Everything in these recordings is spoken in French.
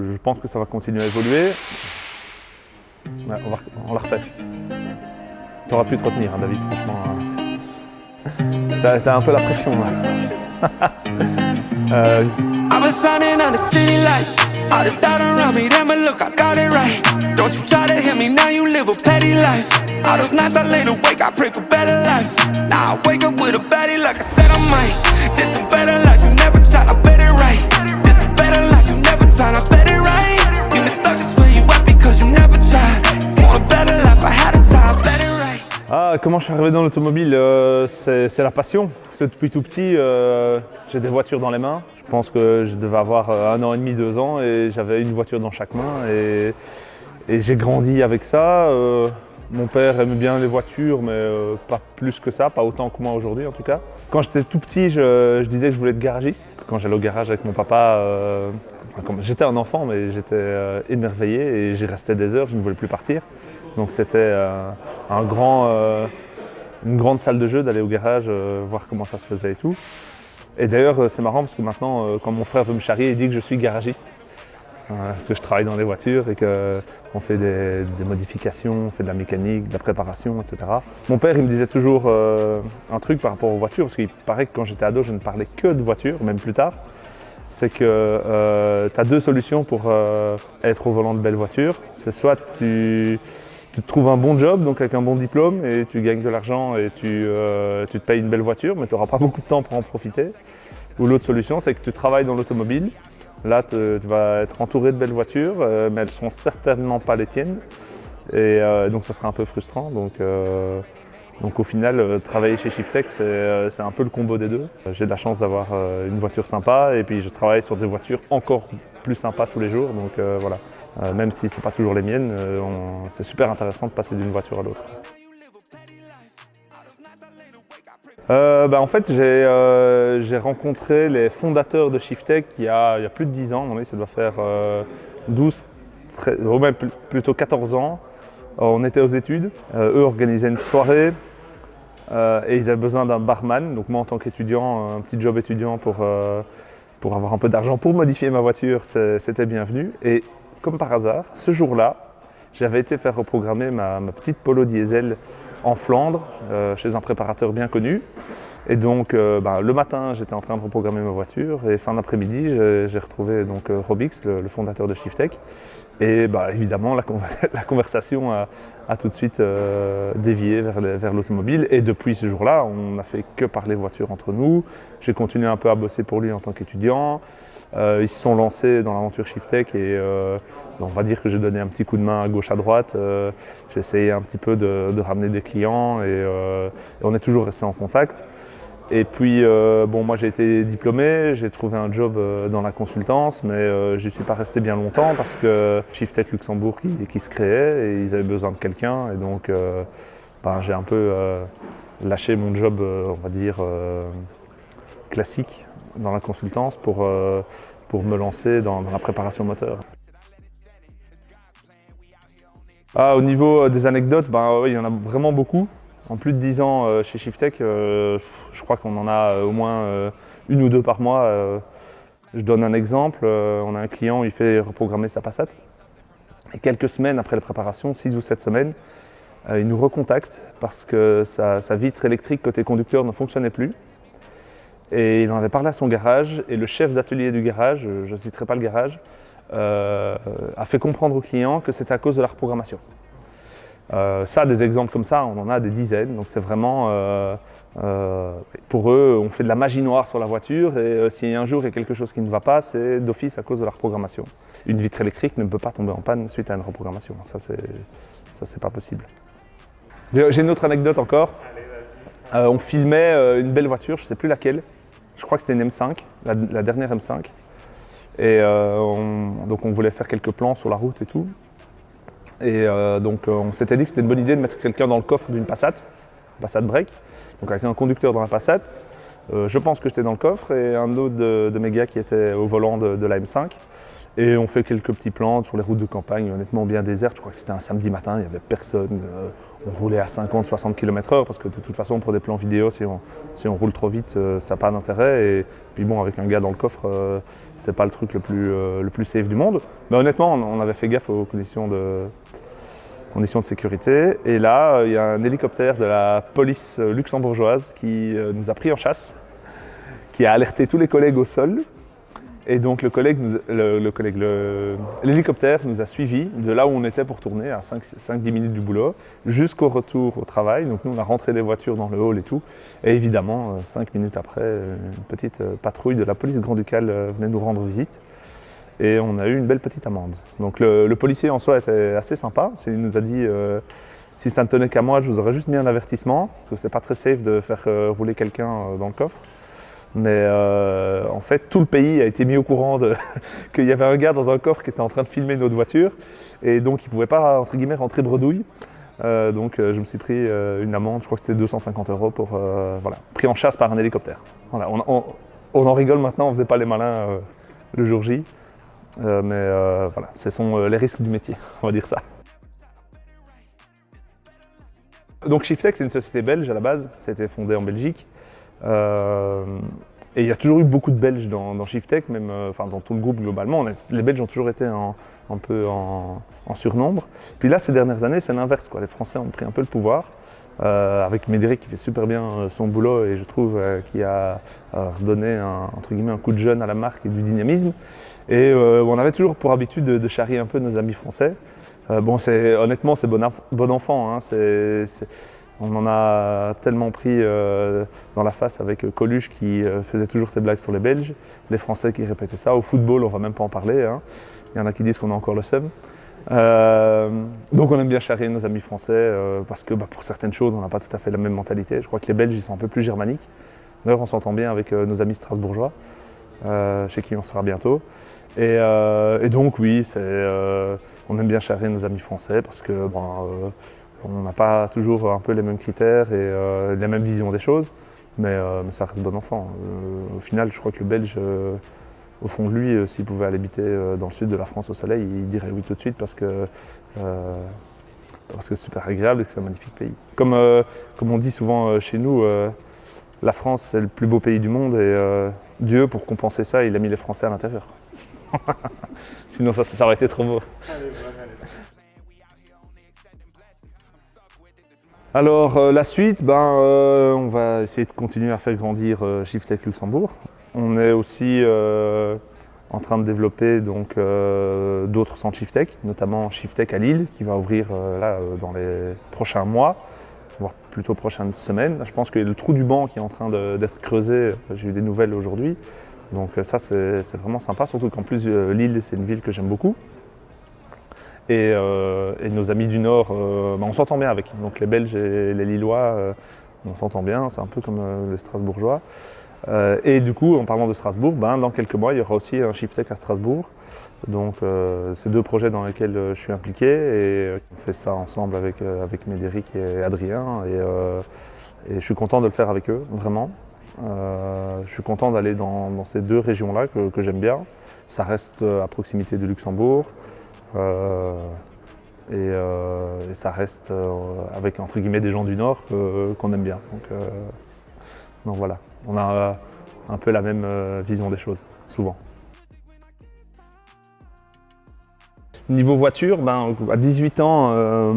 Je pense que ça va continuer à évoluer. Ouais, on la refait. T'auras pu te retenir, hein, David, franchement. T'as un peu la pression là. I've been signing on the city lights. All this doubt around me, then but look, I got it right. Don't you try to hit me, now you live a petty life. All those nights I laid awake, I pray for better life. Now I wake up with a baddie like I said I might. This a better life, you never tried, I bet it right. This a better life, you never tried, I bet it right. You been stuck just where you at because you never tried. Want a better life, I had a try, I bet it right. Ah, comment je suis arrivé dans l'automobile, c'est la passion. Parce que depuis tout petit, j'ai des voitures dans les mains. Je pense que je devais avoir 1 an et demi, 2 ans et j'avais une voiture dans chaque main. Et j'ai grandi avec ça. Mon père aimait bien les voitures, mais pas plus que ça, pas autant que moi aujourd'hui en tout cas. Quand j'étais tout petit, je disais que je voulais être garagiste. Quand j'allais au garage avec mon papa, j'étais un enfant, mais j'étais émerveillé et j'y restais des heures, je ne voulais plus partir. Donc c'était une grande salle de jeu d'aller au garage, voir comment ça se faisait et tout. Et d'ailleurs, c'est marrant parce que maintenant, quand mon frère veut me charrier, il dit que je suis garagiste. Parce que je travaille dans les voitures et qu'on fait des modifications, on fait de la mécanique, de la préparation, etc. Mon père, il me disait toujours un truc par rapport aux voitures, parce qu'il paraît que quand j'étais ado, je ne parlais que de voitures, même plus tard. C'est que tu as 2 solutions pour être au volant de belles voitures. C'est soit tu te trouves un bon job, donc avec un bon diplôme, et tu gagnes de l'argent et tu te payes une belle voiture, mais tu n'auras pas beaucoup de temps pour en profiter. Ou l'autre solution, c'est que tu travailles dans l'automobile. Là, tu vas être entouré de belles voitures, mais elles ne sont certainement pas les tiennes. Et donc ça sera un peu frustrant. Donc au final, travailler chez Shiftech, c'est un peu le combo des deux. J'ai de la chance d'avoir une voiture sympa et puis je travaille sur des voitures encore plus sympas tous les jours. Donc voilà. Même si ce n'est pas toujours les miennes, c'est super intéressant de passer d'une voiture à l'autre. En fait, j'ai rencontré les fondateurs de Shiftech il y a plus de 10 ans, ça doit faire 12, 13, même plutôt 14 ans. On était aux études, eux organisaient une soirée et ils avaient besoin d'un barman. Donc moi en tant qu'étudiant, un petit job étudiant pour avoir un peu d'argent pour modifier ma voiture, c'était bienvenu. Et comme par hasard, ce jour-là, j'avais été faire reprogrammer ma petite Polo diesel en Flandre, chez un préparateur bien connu. Et donc le matin, j'étais en train de reprogrammer ma voiture et fin d'après-midi, j'ai retrouvé donc Robix, le fondateur de Shiftech. Et évidemment, la conversation a tout de suite dévié vers l'automobile. Et depuis ce jour-là, on n'a fait que parler voiture entre nous. J'ai continué un peu à bosser pour lui en tant qu'étudiant. Ils se sont lancés dans l'aventure Shiftech et on va dire que j'ai donné un petit coup de main à gauche à droite. J'ai essayé un petit peu de ramener des clients et on est toujours resté en contact. Et puis moi j'ai été diplômé, j'ai trouvé un job dans la consultance, mais je n'y suis pas resté bien longtemps parce que Shiftech Luxembourg qui se créait et ils avaient besoin de quelqu'un et donc j'ai un peu lâché mon job, on va dire, classique dans la consultance pour me lancer dans la préparation moteur. Au niveau des anecdotes, il y en a vraiment beaucoup. En plus de 10 ans chez Shiftech, je crois qu'on en a au moins 1 ou 2 par mois. Je donne un exemple, on a un client, il fait reprogrammer sa Passat. Et quelques semaines après la préparation, 6 ou 7 semaines, il nous recontacte parce que sa vitre électrique côté conducteur ne fonctionnait plus. Et il en avait parlé à son garage et le chef d'atelier du garage, je ne citerai pas le garage, a fait comprendre au client que c'était à cause de la reprogrammation. Des exemples comme ça, on en a des dizaines, donc c'est vraiment, pour eux, on fait de la magie noire sur la voiture et si un jour il y a quelque chose qui ne va pas, c'est d'office à cause de la reprogrammation. Une vitre électrique ne peut pas tomber en panne suite à une reprogrammation, ça c'est pas possible. J'ai une autre anecdote encore. On filmait une belle voiture, je ne sais plus laquelle, je crois que c'était une M5, la dernière M5. Et donc on voulait faire quelques plans sur la route et tout. Et donc on s'était dit que c'était une bonne idée de mettre quelqu'un dans le coffre d'une Passat break. Donc avec un conducteur dans la Passat, je pense que j'étais dans le coffre et un autre de mes gars qui était au volant de la M5. Et on fait quelques petits plans sur les routes de campagne, honnêtement bien désertes. Je crois que c'était un samedi matin, il n'y avait personne. On roulait à 50-60 km/h parce que de toute façon, pour des plans vidéo, si on roule trop vite, ça n'a pas d'intérêt. Et puis bon, avec un gars dans le coffre, c'est pas le truc le plus safe du monde. Mais honnêtement, on avait fait gaffe aux conditions de sécurité. Et là, il y a un hélicoptère de la police luxembourgeoise qui nous a pris en chasse, qui a alerté tous les collègues au sol. Et donc l'hélicoptère nous a suivis de là où on était pour tourner, à 5-10 minutes du boulot, jusqu'au retour au travail. Donc nous, on a rentré les voitures dans le hall et tout. Et évidemment, 5 minutes après, une petite patrouille de la police grand-ducale venait nous rendre visite. Et on a eu une belle petite amende. Donc le policier en soi était assez sympa. Il nous a dit, si ça ne tenait qu'à moi, je vous aurais juste mis un avertissement, parce que c'est pas très safe de faire rouler quelqu'un dans le coffre. Mais en fait, tout le pays a été mis au courant qu'il y avait un gars dans un coffre qui était en train de filmer notre voiture. Et donc, il ne pouvait pas, entre guillemets, rentrer bredouille. Donc, je me suis pris une amende, je crois que c'était 250 € pour, voilà, pris en chasse par un hélicoptère. Voilà, on en rigole maintenant, on ne faisait pas les malins le jour J. Mais voilà, ce sont les risques du métier, on va dire ça. Donc, Shiftech, c'est une société belge à la base. Ça a été fondé en Belgique. Et il y a toujours eu beaucoup de Belges dans Shiftech, même dans tout le groupe globalement. Les Belges ont toujours été un peu en surnombre. Puis là, ces dernières années, c'est l'inverse, quoi. Les Français ont pris un peu le pouvoir, avec Médéric qui fait super bien son boulot et je trouve qu'il a redonné entre guillemets, un coup de jeune à la marque et du dynamisme. Et on avait toujours pour habitude de charrier un peu nos amis français. Honnêtement, c'est bon enfant. Hein. On en a tellement pris dans la face avec Coluche qui faisait toujours ses blagues sur les Belges, les Français qui répétaient ça. Au football, on ne va même pas en parler. Hein. Il y en a qui disent qu'on a encore le seum. Donc on aime bien charrier nos amis français parce que pour certaines choses, on n'a pas tout à fait la même mentalité. Je crois que les Belges, ils sont un peu plus germaniques. D'ailleurs, on s'entend bien avec nos amis strasbourgeois, chez qui on sera bientôt. Et donc oui, on aime bien charrier nos amis français parce que on n'a pas toujours un peu les mêmes critères et les mêmes visions des choses, mais ça reste bon enfant. Au final, je crois que le Belge, au fond de lui, s'il pouvait aller habiter dans le sud de la France au soleil, il dirait oui tout de suite parce que c'est super agréable et que c'est un magnifique pays. Comme on dit souvent chez nous, la France c'est le plus beau pays du monde et Dieu, pour compenser ça, il a mis les Français à l'intérieur. Sinon ça aurait été trop beau. Alors la suite, on va essayer de continuer à faire grandir Shiftech Luxembourg. On est aussi en train de développer d'autres centres Shiftech, notamment Shiftech à Lille qui va ouvrir dans les prochains mois, voire plutôt prochaines semaines. Je pense que le trou du banc qui est en train d'être creusé, j'ai eu des nouvelles aujourd'hui. Donc ça c'est vraiment sympa, surtout qu'en plus Lille c'est une ville que j'aime beaucoup. Et nos amis du Nord, on s'entend bien avec. Donc les Belges et les Lillois, on s'entend bien, c'est un peu comme les Strasbourgeois. Et du coup, en parlant de Strasbourg, dans quelques mois, il y aura aussi un Shiftech à Strasbourg. Donc c'est deux projets dans lesquels je suis impliqué et on fait ça ensemble avec Médéric et Adrien. Et je suis content de le faire avec eux, vraiment. Je suis content d'aller dans ces deux régions-là que j'aime bien. Ça reste à proximité de Luxembourg. Et ça reste avec entre guillemets des gens du Nord qu'on aime bien. Donc voilà, on a un peu la même vision des choses, souvent. Niveau voiture, à 18 ans,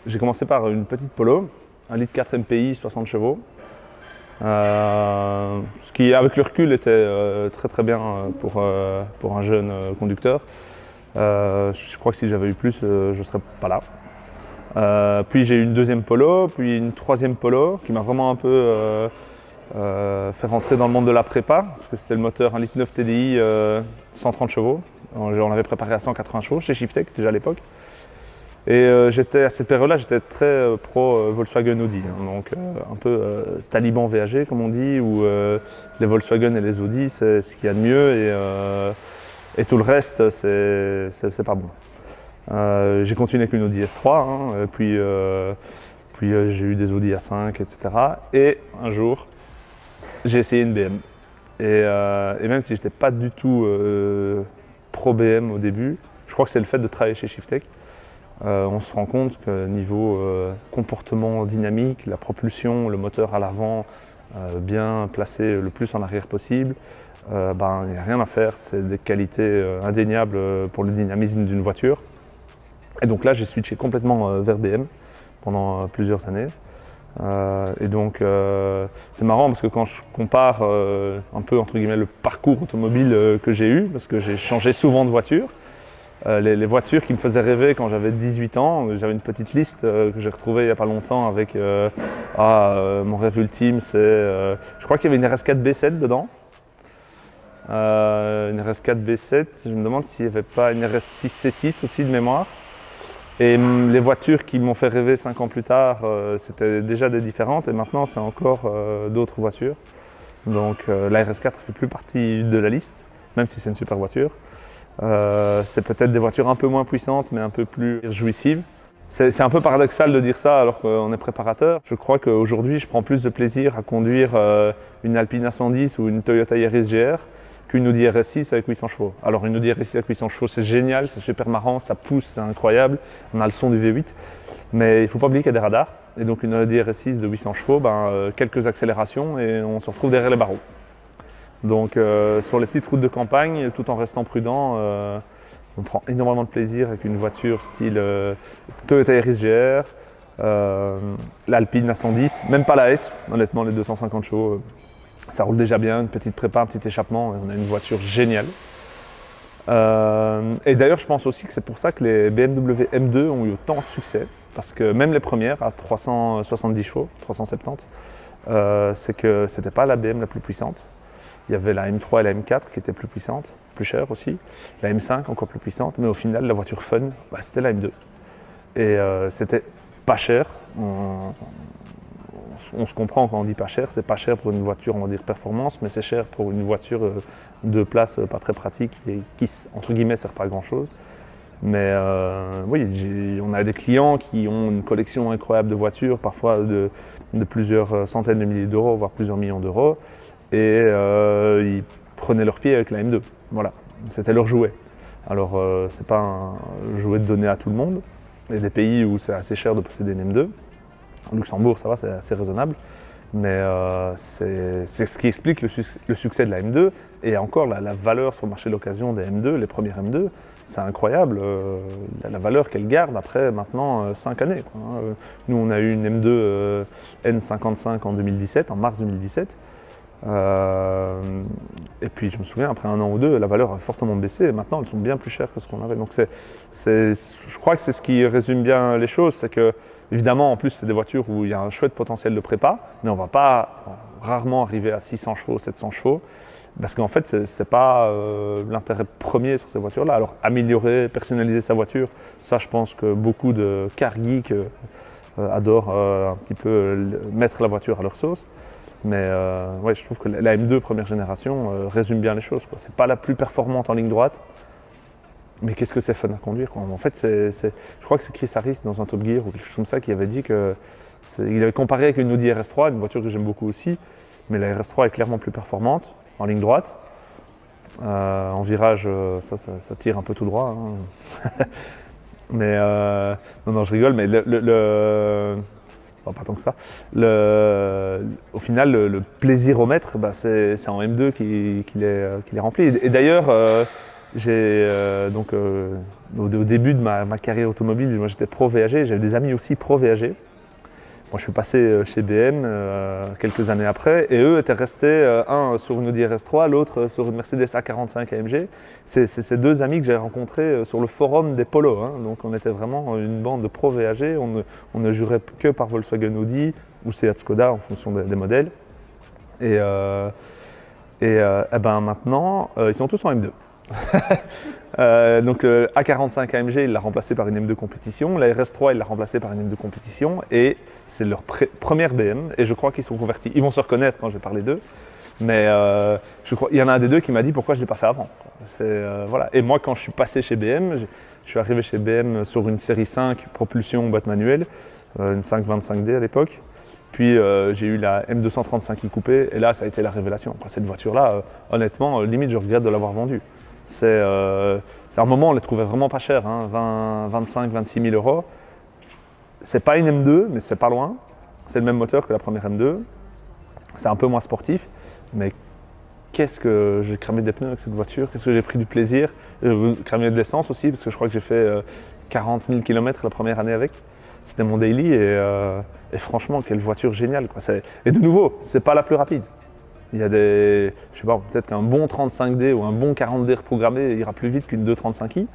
j'ai commencé par une petite Polo, 1,4 litre MPI, 60 chevaux. Ce qui, avec le recul, était très très bien pour un jeune conducteur. Je crois que si j'avais eu plus, je ne serais pas là. Puis j'ai eu une deuxième Polo, puis une troisième Polo qui m'a vraiment un peu fait rentrer dans le monde de la prépa, parce que c'était le moteur 1,9 litre TDI 130 chevaux. On l'avait préparé à 180 chevaux chez Shiftech déjà à l'époque. Et à cette période-là, j'étais très pro Volkswagen Audi, hein, donc un peu taliban VAG comme on dit, où les Volkswagen et les Audi c'est ce qu'il y a de mieux et tout le reste c'est pas bon. J'ai continué avec une Audi S3, hein, puis j'ai eu des Audi A5, etc. Et un jour, j'ai essayé une BM. Et même si je n'étais pas du tout pro BM au début. Je crois que c'est le fait de travailler chez Shiftech. On se rend compte que niveau comportement dynamique, la propulsion, le moteur à l'avant, bien placé le plus en arrière possible, il n'y a rien à faire, c'est des qualités indéniables pour le dynamisme d'une voiture. Et donc là j'ai switché complètement vers BM pendant plusieurs années. Et donc c'est marrant parce que quand je compare un peu entre guillemets le parcours automobile que j'ai eu, parce que j'ai changé souvent de voiture, les voitures qui me faisaient rêver quand j'avais 18 ans, j'avais une petite liste que j'ai retrouvée il n'y a pas longtemps avec mon rêve ultime, c'est je crois qu'il y avait une RS4 B7 dedans. Une RS4 B7, je me demande s'il n'y avait pas une RS6 C6 aussi de mémoire. Et les voitures qui m'ont fait rêver 5 ans plus tard, c'était déjà des différentes et maintenant c'est encore d'autres voitures. Donc la RS4 ne fait plus partie de la liste, même si c'est une super voiture. C'est peut-être des voitures un peu moins puissantes mais un peu plus jouissives. C'est un peu paradoxal de dire ça alors qu'on est préparateur. Je crois qu'aujourd'hui je prends plus de plaisir à conduire une Alpine A110 ou une Toyota Yaris GR qu'une Audi RS6 avec 800 chevaux. Alors une Audi RS6 avec 800 chevaux c'est génial, c'est super marrant, ça pousse, c'est incroyable, on a le son du V8. Mais il ne faut pas oublier qu'il y a des radars. Et donc une Audi RS6 de 800 chevaux, quelques accélérations et on se retrouve derrière les barreaux. Donc sur les petites routes de campagne, tout en restant prudent, on prend énormément de plaisir avec une voiture style Toyota Yaris GR, l'Alpine A110, même pas la S, honnêtement les 250 chevaux, ça roule déjà bien, une petite prépa, un petit échappement, et on a une voiture géniale. Et d'ailleurs je pense aussi que c'est pour ça que les BMW M2 ont eu autant de succès, parce que même les premières à 370 chevaux, 370, c'est que c'était pas la BM la plus puissante. Il y avait la M3 et la M4 qui étaient plus puissantes, plus chères aussi. La M5 encore plus puissante, mais au final, la voiture fun, c'était la M2. Et c'était pas cher. On se comprend quand on dit pas cher. C'est pas cher pour une voiture, on va dire performance, mais c'est cher pour une voiture de place pas très pratique et qui, entre guillemets, sert pas à grand chose. Mais oui, on a des clients qui ont une collection incroyable de voitures, parfois de plusieurs centaines de milliers d'euros, voire plusieurs millions d'euros. Et ils prenaient leur pied avec la M2. Voilà, c'était leur jouet. Alors, c'est pas un jouet de donner à tout le monde. Il y a des pays où c'est assez cher de posséder une M2. Au Luxembourg, ça va, c'est assez raisonnable. Mais c'est ce qui explique le succès de la M2. Et encore, la valeur sur le marché de l'occasion des M2, les premières M2, c'est incroyable. La valeur qu'elles gardent après maintenant 5 années. Quoi. Nous, on a eu une M2 N55 en 2017, en mars 2017. Et puis je me souviens, après un an ou deux, la valeur a fortement baissé et maintenant elles sont bien plus chères que ce qu'on avait. Donc je crois que c'est ce qui résume bien les choses, c'est que évidemment en plus c'est des voitures où il y a un chouette potentiel de prépa, mais on ne va pas rarement arriver à 600 chevaux, 700 chevaux, parce qu'en fait c'est pas l'intérêt premier sur ces voitures-là. Alors améliorer, personnaliser sa voiture, ça je pense que beaucoup de car geeks adorent un petit peu mettre la voiture à leur sauce. Mais ouais, je trouve que la M2 première génération résume bien les choses. C'est pas la plus performante en ligne droite, mais qu'est-ce que c'est fun à conduire, quoi. En fait, je crois que c'est Chris Harris dans un Top Gear ou quelque chose comme ça qui avait dit que il avait comparé avec une Audi RS3, une voiture que j'aime beaucoup aussi, mais la RS3 est clairement plus performante en ligne droite. En virage, ça tire un peu tout droit. Hein. Mais non, je rigole, mais pas tant que ça. Au final, le plaisiromètre, c'est en M2 qu'il est rempli. Et d'ailleurs, au début de ma carrière automobile, moi j'étais pro VAG, j'avais des amis aussi pro VAG. Moi, je suis passé chez BM quelques années après, et eux étaient restés, un sur une Audi RS3, l'autre sur une Mercedes A45 AMG. C'est ces deux amis que j'ai rencontrés sur le forum des Polos. Hein. Donc on était vraiment une bande de pro VAG, on ne jurait que par Volkswagen Audi ou Seat Skoda en fonction des modèles. Et maintenant, ils sont tous en M2. Donc le A45 AMG, il l'a remplacé par une M2 compétition, la RS3, il l'a remplacé par une M2 compétition, et c'est leur première BM, et je crois qu'ils sont convertis. Ils vont se reconnaître quand je vais parler d'eux, mais je crois, il y en a un des deux qui m'a dit pourquoi je ne l'ai pas fait avant. Voilà. Et moi, quand je suis passé chez BM, je suis arrivé chez BM sur une série 5 propulsion boîte manuelle, une 525D à l'époque. Puis j'ai eu la M235i coupée, et là ça a été la révélation. Cette voiture-là, honnêtement, limite je regrette de l'avoir vendue. À un moment, on les trouvait vraiment pas chers, hein, 20, 25, 26 000 euros. C'est pas une M2, mais c'est pas loin. C'est le même moteur que la première M2. C'est un peu moins sportif, mais qu'est-ce que j'ai cramé des pneus avec cette voiture, qu'est-ce que j'ai pris du plaisir. Cramé de l'essence aussi, parce que je crois que j'ai fait 40 000 km la première année avec. C'était mon daily et franchement, quelle voiture géniale, quoi. Et de nouveau, c'est pas la plus rapide. Il y a je sais pas, peut-être qu'un bon 35D ou un bon 40D reprogrammé ira plus vite qu'une 235i.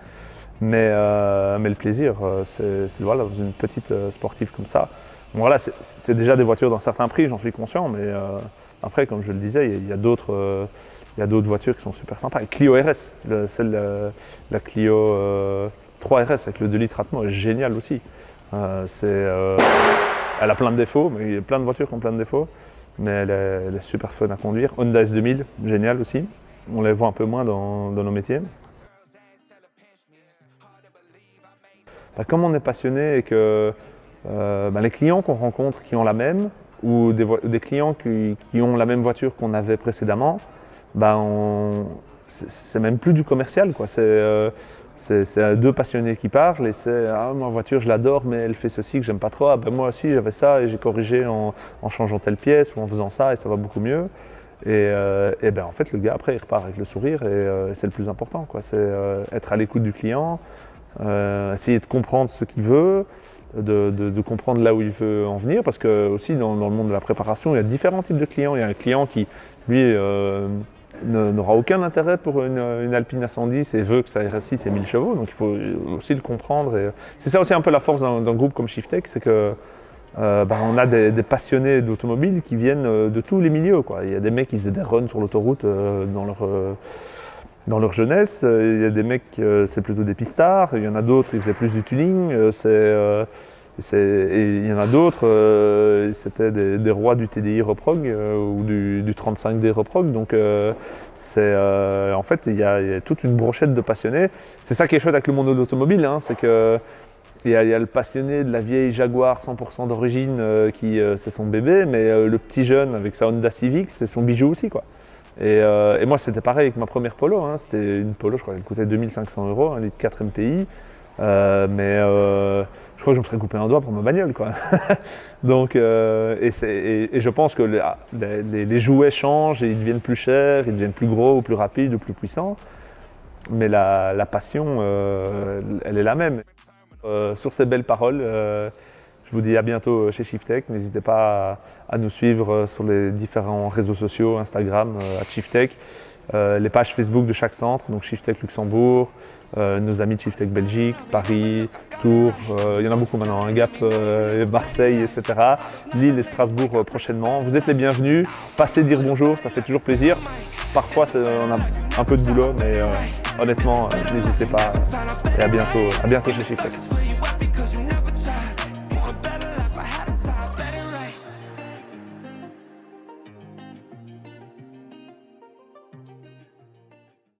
Mais le plaisir, c'est voilà, dans une petite sportive comme ça. Bon, voilà, c'est déjà des voitures dans certains prix, j'en suis conscient, mais après, comme je le disais, il y a d'autres voitures qui sont super sympas. Clio RS, la Clio 3 RS avec le 2 litres Atmo est géniale aussi. Elle a plein de défauts, mais il y a plein de voitures qui ont plein de défauts, mais elle est super fun à conduire. Honda S2000, génial aussi. On les voit un peu moins dans nos métiers. Comme on est passionné et que les clients qu'on rencontre qui ont la même, ou des clients qui ont la même voiture qu'on avait précédemment, c'est même plus du commercial, quoi. C'est deux passionnés qui parlent et c'est ma voiture je l'adore mais elle fait ceci que j'aime pas trop. Moi aussi j'avais ça et j'ai corrigé en changeant telle pièce ou en faisant ça et ça va beaucoup mieux. Et en fait le gars après il repart avec le sourire et c'est le plus important, quoi. C'est être à l'écoute du client, essayer de comprendre ce qu'il veut, de comprendre là où il veut en venir, parce que aussi dans le monde de la préparation, il y a différents types de clients. Il y a un client qui, lui, n'aura aucun intérêt pour une Alpine A110 et veut que sa RS6 ait 1000 chevaux, donc il faut aussi le comprendre. Et c'est ça aussi un peu la force d'un groupe comme Shiftech, c'est que on a des passionnés d'automobile qui viennent de tous les milieux, quoi. Il y a des mecs qui faisaient des runs sur l'autoroute dans leur jeunesse, il y a des mecs, c'est plutôt des pistards, il y en a d'autres, ils faisaient plus du tuning, et il y en a d'autres, c'était des rois du TDI Reprog ou du 35D Reprog, donc en fait il y a toute une brochette de passionnés. C'est ça qui est chouette avec le monde de l'automobile, hein, c'est que il y a le passionné de la vieille Jaguar 100% d'origine qui c'est son bébé, mais le petit jeune avec sa Honda Civic, c'est son bijou aussi, quoi. Et moi c'était pareil avec ma première Polo, hein. C'était une Polo, je crois qu'elle coûtait 2500 €, 1 litre 4 MPI, je crois que je me serais coupé un doigt pour ma bagnole, quoi. Donc, et je pense que les jouets changent et ils deviennent plus chers, ils deviennent plus gros ou plus rapides ou plus puissants, mais la passion, elle est la même. Sur ces belles paroles, je vous dis à bientôt chez Shiftech. N'hésitez pas à nous suivre sur les différents réseaux sociaux, Instagram, @Shiftech, les pages Facebook de chaque centre, donc Shiftech Luxembourg, nos amis de Shiftech Belgique, Paris, Tours, il y en a beaucoup maintenant, hein, Gap, Marseille, etc. Lille et Strasbourg prochainement. Vous êtes les bienvenus, passez dire bonjour, ça fait toujours plaisir. Parfois on a un peu de boulot, mais honnêtement, n'hésitez pas et à bientôt chez Shiftech.